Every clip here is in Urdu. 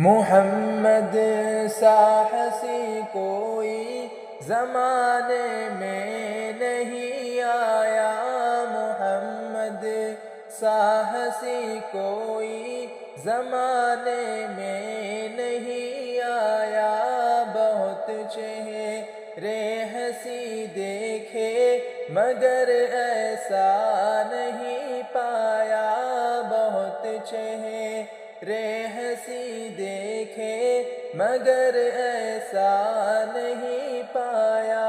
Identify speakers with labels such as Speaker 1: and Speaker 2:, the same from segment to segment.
Speaker 1: محمد ساحسی کوئی زمانے میں نہیں آیا، محمد ساحسی کوئی زمانے میں نہیں آیا، بہت چہرے ہنسی دیکھے مگر ایسا نہیں پایا، بہت چہرے ہنسی دیکھے مگر ایسا نہیں پایا۔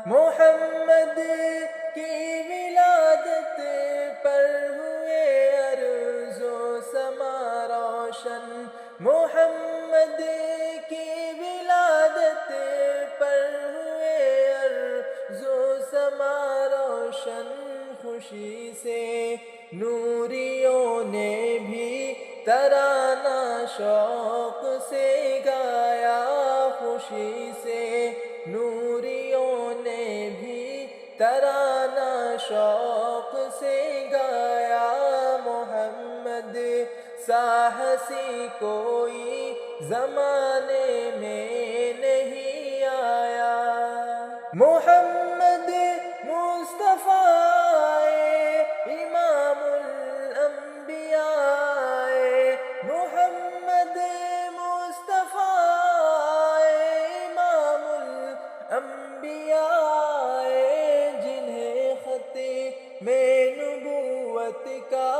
Speaker 1: محمد کی ولادت پر ہوئے ارض و سما روشن، محمد کی ولادت پر ہوئے ارض و سما روشن، خوشی سے نوریوں نے بھی ترانہ شوق سے گایا، خوشی سے نوریوں نے بھی ترانہ شوق سے گایا، محمد ساحسی کوئی زمانے میں نہیں آیا۔ محمد مصطفیٰ امام الانبیاء، محمد مصطفیٰ امام الانبیاء، جنہیں ختم نبوت کا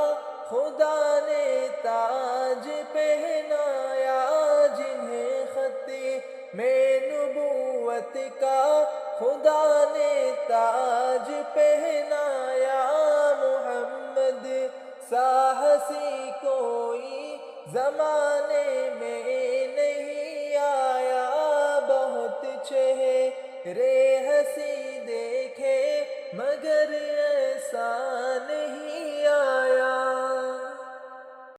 Speaker 1: خدا نے تاج پہنایا، جنہیں ختم نبوت کا خدا نے تاج پہنایا، محمد ساحسی کوئی زمانے میں نہیں آیا، بہت چہرے